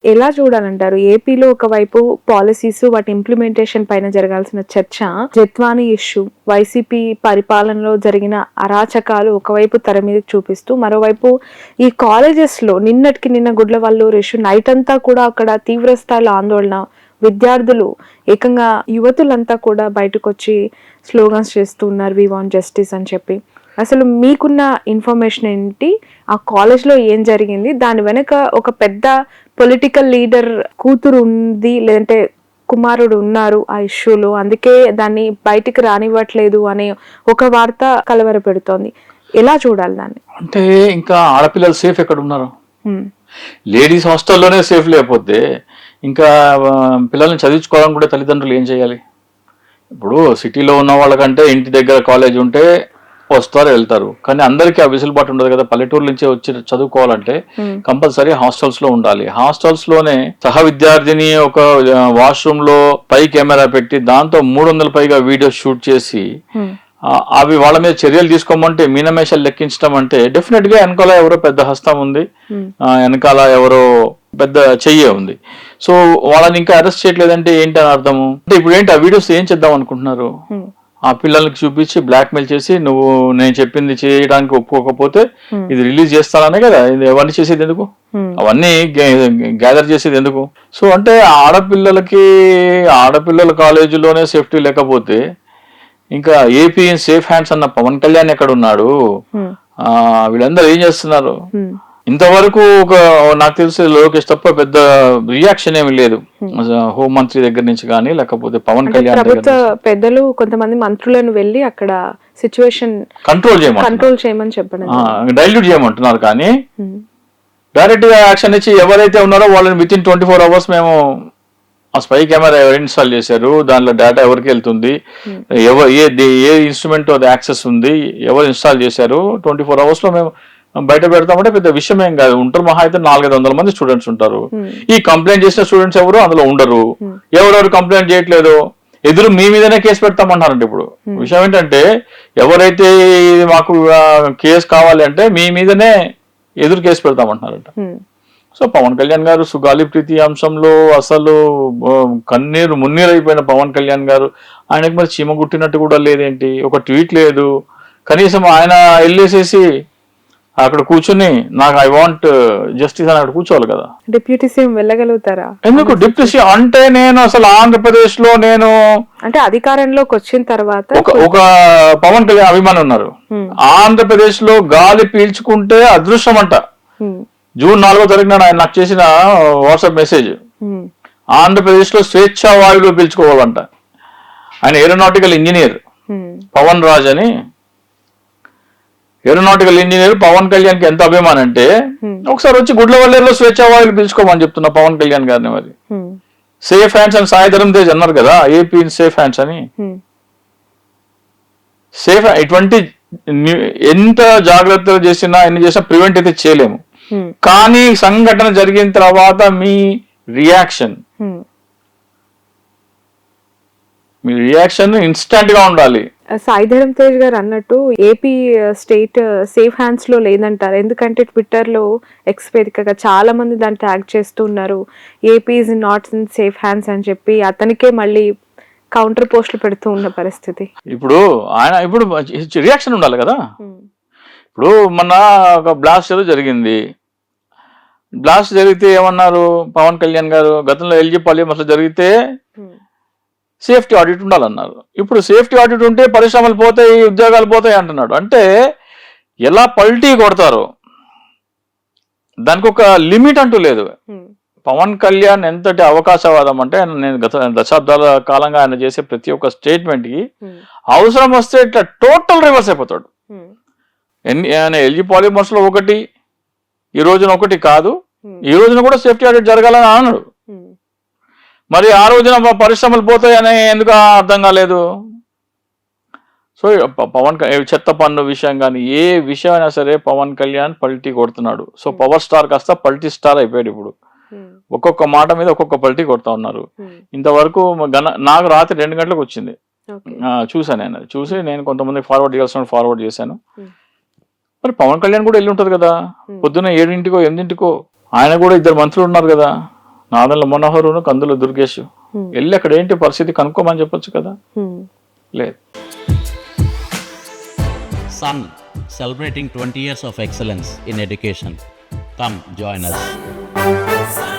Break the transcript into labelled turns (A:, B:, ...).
A: ఎలా చూడాలంటారు? ఏపీలో ఒకవైపు పాలిసీస్ వాటి ఇంప్లిమెంటేషన్ పైన జరగాల్సిన చర్చ, జత్వానీ ఇష్యూ, వైసీపీ పరిపాలనలో జరిగిన అరాచకాలు ఒకవైపు తెర మీదకి చూపిస్తూ, మరోవైపు ఈ కాలేజెస్లో నిన్నటికి నిన్న గుడ్లవల్లూరు ఇష్యూ నైట్ అంతా కూడా అక్కడ తీవ్ర స్థాయిలో ఆందోళన, విద్యార్థులు ఏకంగా యువతులంతా కూడా బయటకు వచ్చి స్లోగన్స్ చేస్తూ ఉన్నారు, వి వాంట్ జస్టిస్ అని చెప్పి. అసలు మీకున్న ఇన్ఫర్మేషన్ ఏంటి? ఆ కాలేజ్లో ఏం జరిగింది? దాని వెనక ఒక పెద్ద పొలిటికల్ లీడర్ కూతురు ఉంది, లేదంటే కుమారుడు ఉన్నారు ఆ ఇష్యూలో, అందుకే దాన్ని బయటికి రానివ్వట్లేదు అనే ఒక వార్త కలవర పెడుతోంది. ఎలా చూడాలి దాన్ని?
B: అంటే ఇంకా ఆడపిల్లలు సేఫ్ ఎక్కడ ఉన్నారు? లేడీస్ హాస్టల్లోనే సేఫ్ లేకపోతే ఇంకా పిల్లల్ని చదివించుకోవాలని కూడా తల్లిదండ్రులు ఏం చేయాలి? ఇప్పుడు సిటీలో ఉన్న వాళ్ళకంటే ఇంటి దగ్గర కాలేజ్ ఉంటే వస్తారు వెళ్తారు, కానీ అందరికీ ఆ వెసులుబాటు ఉండదు కదా. పల్లెటూరు నుంచి వచ్చి చదువుకోవాలంటే కంపల్సరీ హాస్టల్స్ లో ఉండాలి. హాస్టల్స్ లోనే సహ విద్యార్థిని ఒక వాష్రూమ్ లో పై కెమెరా పెట్టి దాంతో 300 పైగా వీడియోస్ షూట్ చేసి అవి వాళ్ళ మీద చర్యలు తీసుకోమంటే మీనమేషాలు లెక్కించడం అంటే డెఫినెట్ గా వెనకాల ఎవరో పెద్ద హస్తం ఉంది, వెనకాల ఎవరో పెద్ద చెయ్యే ఉంది. సో వాళ్ళని ఇంకా అరెస్ట్ చేయట్లేదంటే ఏంటి అని అర్థము? అంటే ఇప్పుడు ఏంటి ఆ వీడియోస్ ఏం చేద్దాం అనుకుంటున్నారు? ఆ పిల్లలకి చూపించి బ్లాక్ మెయిల్ చేసి నువ్వు నేను చెప్పింది చేయడానికి ఒప్పుకోకపోతే ఇది రిలీజ్ చేస్తాననే కదా. ఇది అవన్నీ చేసేది ఎందుకు? అవన్నీ గ్యాదర్ చేసేది ఎందుకు? సో అంటే ఆడపిల్లల కాలేజీలోనే సేఫ్టీ లేకపోతే ఇంకా ఏపీ సేఫ్ హ్యాండ్స్ అన్న పవన్ కళ్యాణ్ ఎక్కడ ఉన్నాడు? వీళ్ళందరూ ఏం చేస్తున్నారు? ఇంతవరకు నాకు తెలిసి లోకేష్ తప్ప పెద్ద రియాక్షన్ ఏమి లేదు హోంమంత్రి దగ్గర నుంచి కానీ, లేకపోతే పవన్ కళ్యాణ్
A: ప్రభుత్వ పెద్దలు కొంతమంది మంత్రులను వెళ్ళి అక్కడ సిచ్యువేషన్ కంట్రోల్ చేయమని చెప్పడం,
B: డైల్యూట్ చేయమంటున్నారు. కానీ డైరెక్ట్ గా యాక్షన్ ఇచ్చి ఎవరైతే ఉన్నారో వాళ్ళని విత్ ఇన్ 24 hours మేము ఆ స్పై కెమెరా ఎవరు ఇన్స్టాల్ చేశారు, దానిలో డేటా ఎవరికి వెళ్తుంది, ఏ ఇన్స్ట్రుమెంట్ అది యాక్సెస్ ఉంది, ఎవరు ఇన్స్టాల్ చేశారు, 24 hours లో మేము బయట పెడతామంటే పెద్ద విషయం ఏం కాదు. ఉంటారు మహా అయితే 400-500 మంది స్టూడెంట్స్ ఉంటారు. ఈ కంప్లైంట్ చేసిన స్టూడెంట్స్ ఎవరు అందులో ఉండరు. ఎవరెవరు కంప్లైంట్ చేయట్లేదు ఎదురు మీ మీదనే కేసు పెడతామంటారంటే ఇప్పుడు విషయం ఏంటంటే ఎవరైతే మాకు కేసు కావాలి అంటే మీ మీదనే ఎదురు కేసు పెడతామంటున్నారంట. సో పవన్ కళ్యాణ్ గారు సుగాలి ప్రీతి అంశంలో అసలు మున్నీరు అయిపోయిన పవన్ కళ్యాణ్ గారు, ఆయనకు మరి చీమ గుట్టినట్టు కూడా లేదేంటి? ఒక ట్వీట్ లేదు కనీసం. ఆయన వెళ్ళేసేసి అక్కడ కూర్చుని నాకు ఐ వాంట్ జస్టిస్ అని అక్కడ కూర్చోవాలి కదా.
A: డిప్యూటీ సీఎం వెళ్ళగలుగుతారా? ఎందుకు
B: డిప్యూటీ సీఎం అంటే నేను అసలు ఆంధ్రప్రదేశ్ లో నేను
A: అంటే అధికారంలోకి వచ్చిన తర్వాత
B: ఒక పవన్ కళ్యాణ్ అభిమానులు ఉన్నారు. ఆంధ్రప్రదేశ్ లో గాలి పీల్చుకుంటే అదృష్టం అంట. జూన్ 4వ తారీఖున ఆయన నాకు చేసిన వాట్సాప్ మెసేజ్, ఆంధ్రప్రదేశ్ లో స్వేచ్ఛా వాయువులు పీల్చుకోవాలంట. ఆయన ఏరోనాటికల్ ఇంజనీర్ పవన్ రాజ్ అని. ఏరోనాటికల్ ఇంజనీర్ పవన్ కళ్యాణ్ కి ఎంత అభిమానం అంటే ఒకసారి వచ్చి గుడ్లవల్లేరులో స్వేచ్ఛా వాయువులు పీల్చుకోమని చెప్తున్నా పవన్ కళ్యాణ్ గారిని. మరి సేఫ్ హ్యాండ్స్ అని సాయి ధరమ్ తేజ్ అన్నారు కదా, ఏపీ సేఫ్ హ్యాండ్స్ అని. సేఫ్ ఇటువంటి ఎంత జాగ్రత్తలు చేసినా ఎన్ని చేసినా ప్రివెంట్ అయితే చేయలేము. కానీ సంఘటన జరిగిన తర్వాత మీ రియాక్షన్ ఇన్స్టెంట్ గా ఉండాలి.
A: సాయి ధరమ్ తేజ్ గారు అన్నట్టు ఏపీ స్టేట్ సేఫ్ హ్యాండ్స్ లో లేదంటారు. ఎందుకంటే ట్విట్టర్ లో ఎక్స్ వేదికగా చాలా మంది దాన్ని ట్యాగ్ చేస్తూ ఉన్నారు, AP is not in safe hands అని చెప్పి అతనికే మళ్ళీ కౌంటర్ పోస్టులు పెడుతూ ఉన్న పరిస్థితి.
B: ఇప్పుడు రియాక్షన్ ఉండాలి కదా. ఇప్పుడు మొన్న ఒక బ్లాస్ట్ ఏదో జరిగింది. బ్లాస్ట్ జరిగితే ఏమన్నారు పవన్ కళ్యాణ్ గారు? గతంలో ఎల్జీ పాలెం అసలు జరిగితే సేఫ్టీ ఆడిట్ ఉండాలన్నారు. ఇప్పుడు సేఫ్టీ ఆడిట్ ఉంటే పరిశ్రమలు పోతాయి, ఉద్యోగాలు పోతాయి అంటున్నాడు. అంటే ఎలా పల్టీ కొడతారు, దానికి ఒక లిమిట్ అంటూ లేదు. పవన్ కళ్యాణ్ ఎంతటి అవకాశవాదం అంటే నేను గత దశాబ్దాల కాలంగా ఆయన చేసే ప్రతి ఒక్క స్టేట్మెంట్ కి అవసరం వస్తే ఇట్లా టోటల్ రివర్స్ అయిపోతాడు. ఆయన ఎల్జీ పాలిమర్స్ లో ఒకటి, ఈ రోజున ఒకటి కాదు, ఈ రోజున కూడా సేఫ్టీ ఆడిట్ జరగాలని అన్నాడు. మరి ఆ రోజున పరిశ్రమలు పోతాయని ఎందుకు అర్థం కాలేదు? సో పవన్ చెత్త పన్ను విషయం కానీ ఏ విషయం అయినా సరే పవన్ కళ్యాణ్ పల్టీ కొడుతున్నాడు. సో పవర్ స్టార్ కాస్త పల్టీ స్టార్ అయిపోయాడు. ఇప్పుడు ఒక్కొక్క మాట మీద ఒక్కొక్క పల్టీ కొడతా ఉన్నారు. ఇంతవరకు నాకు రాత్రి 2 గంటలకు వచ్చింది, చూసాను. నేను చూసి నేను కొంతమంది ఫార్వర్డ్ చేయాల్సిన ఫార్వర్డ్ చేశాను. మరి పవన్ కళ్యాణ్ కూడా వెళ్ళి ఉంటది కదా, పొద్దున్న 7 8 ఆయన కూడా 2 మంత్రులు ఉన్నారు కదా, నాదన్ల మనోహరును కందుల దుర్గేష్ వెళ్ళి అక్కడ ఏంటి పరిస్థితి కనుక్కోమని చెప్పొచ్చు కదా. లేదు.
C: Sun, celebrating 20 years of excellence in education. Come join us.